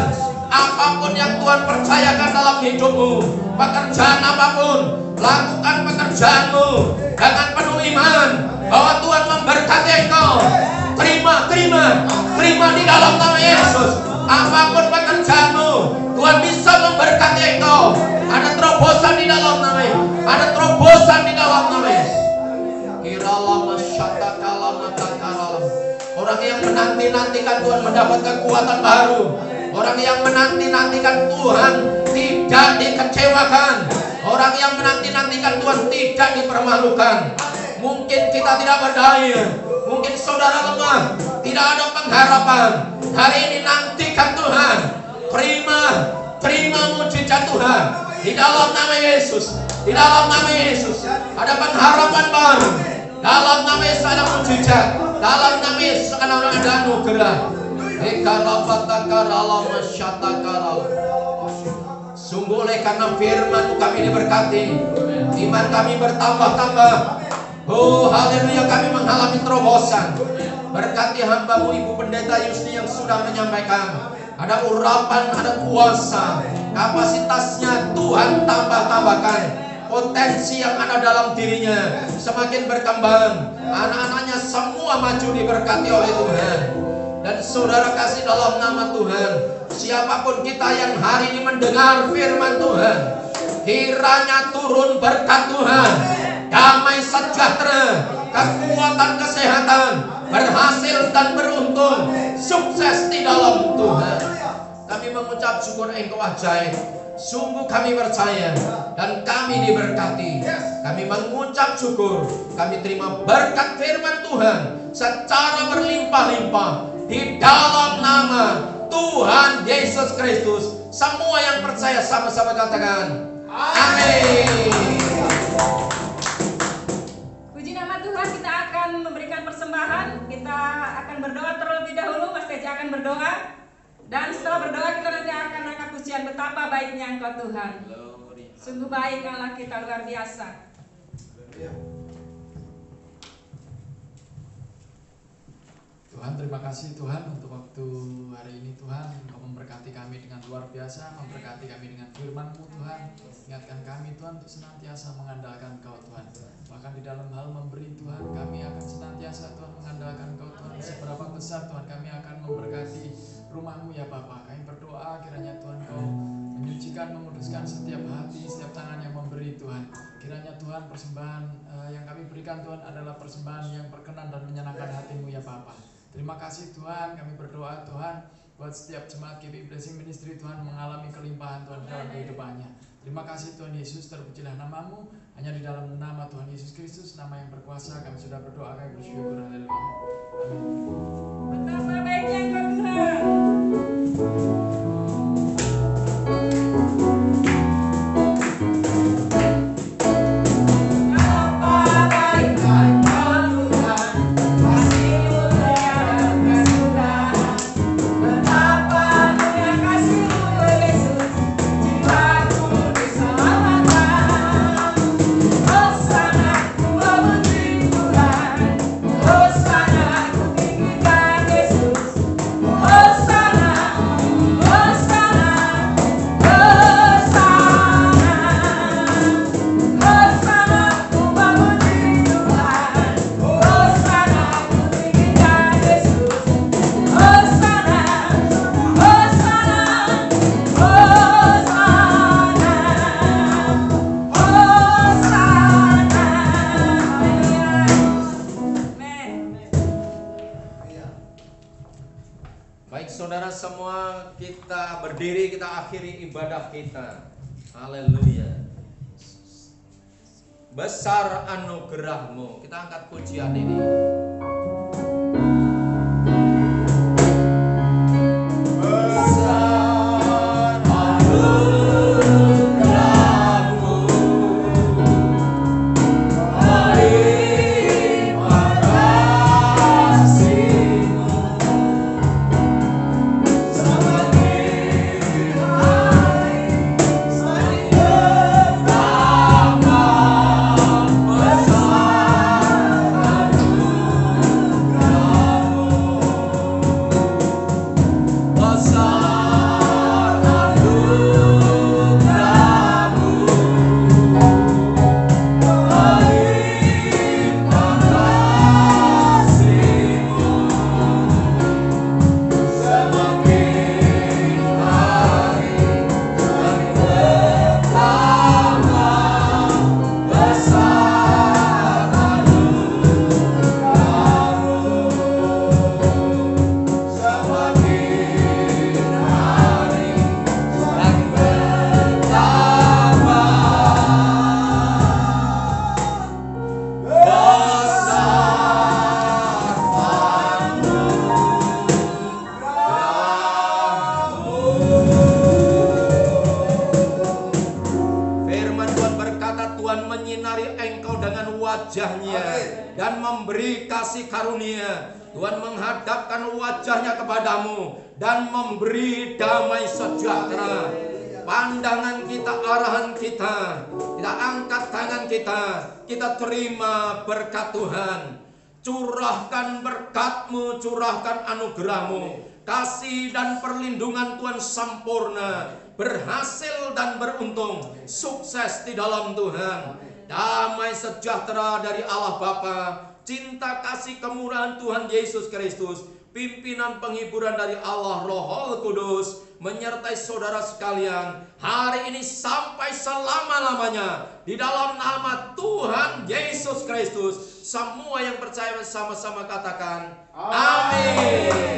apapun yang Tuhan percayakan dalam hidupmu, pekerjaan apapun, lakukan pekerjaanmu dengan penuh iman bahwa Tuhan memberkati engkau. Terima di dalam nama Yesus. Apapun pekerjaanmu, Tuhan bisa memberkati engkau. Ada terobosan di dalam nama Yesus. Ada terobosan di dalam nama Yesus. Orang yang menanti-nantikan Tuhan mendapat kekuatan baru. Orang yang menanti-nantikan Tuhan tidak dikecewakan. Orang yang menanti-nantikan Tuhan tidak dipermalukan. Mungkin kita tidak berdaya, mungkin saudara lemah, tidak ada pengharapan. Hari ini nantikan Tuhan. Terima mujizat Tuhan. Di dalam nama Yesus, di dalam nama Yesus ada pengharapan baru. Dalam nama Yesus ada mujizat. Dalam nama Yesus ada anugerah. Sungguh oleh karena firman kami diberkati, iman kami bertambah-tambah. Oh haleluya, kami mengalami terobosan. Berkati hamba-Mu Ibu Pendeta Yusni yang sudah menyampaikan. Ada urapan, ada kuasa, kapasitasnya Tuhan tambah-tambahkan. Potensi yang ada dalam dirinya semakin berkembang. Anak-anaknya semua maju diberkati oleh Tuhan. Dan saudara kasih dalam nama Tuhan, siapapun kita yang hari ini mendengar firman Tuhan, kiranya turun berkat Tuhan, damai sejahtera, kekuatan kesehatan, berhasil dan beruntung, sukses di dalam Tuhan. Kami mengucap syukur Engkau ajaib. Sungguh kami percaya dan kami diberkati. Kami mengucap syukur, kami terima berkat firman Tuhan secara berlimpah-limpah di dalam nama Tuhan Yesus Kristus. Semua yang percaya sama-sama katakan amin. Puji nama Tuhan, kita akan memberikan persembahan. Kita akan berdoa terlebih dahulu. Mas Teja akan berdoa. Dan setelah berdoa kita nanti akan angkat pujian betapa baiknya Engkau Tuhan. Sungguh baik Allah kita, luar biasa. Tuhan, terima kasih Tuhan untuk waktu hari ini Tuhan. Engkau memberkati kami dengan luar biasa, memberkati kami dengan firman-Mu Tuhan. Ingatkan kami Tuhan untuk senantiasa mengandalkan Engkau Tuhan. Bahkan di dalam hal memberi Tuhan, kami akan senantiasa Tuhan mengandalkan Engkau Tuhan. Seberapa besar Tuhan kami akan memberkati rumah-Mu ya Bapa. Kami berdoa kiranya Tuhan Kau menyucikan, menguduskan setiap hati, setiap tangan yang memberi Tuhan. Kiranya Tuhan persembahan yang kami berikan Tuhan adalah persembahan yang berkenan dan menyenangkan hati-Mu ya Bapa. Terima kasih Tuhan, kami berdoa Tuhan buat setiap jemaat KPI Blessing Ministry Tuhan mengalami kelimpahan Tuhan dalam kehidupannya. Terima kasih Tuhan Yesus, terpujilah nama-Mu. Hanya di dalam nama Tuhan Yesus Kristus, nama yang berkuasa, kami sudah berdoa, kami bersyukur. Haleluya. Amin. Betapa baiknya Engkau Tuhan. Berdiri, kita akhiri ibadah kita. Haleluya. Besar anugerah-Mu. Kita angkat pujian ini. wajahnya dan memberi kasih karunia. Tuhan menghadapkan wajahnya kepadamu dan memberi damai sejahtera. Pandangan kita, arahan kita angkat tangan kita terima berkat Tuhan. Curahkan berkat-Mu, curahkan anugerah-Mu. Kasih dan perlindungan Tuhan sempurna, berhasil dan beruntung, sukses di dalam Tuhan. Damai sejahtera dari Allah Bapa, cinta kasih kemurahan Tuhan Yesus Kristus, pimpinan penghiburan dari Allah Roh Kudus menyertai saudara sekalian hari ini sampai selama-lamanya di dalam nama Tuhan Yesus Kristus. Semua yang percaya sama-sama katakan amin.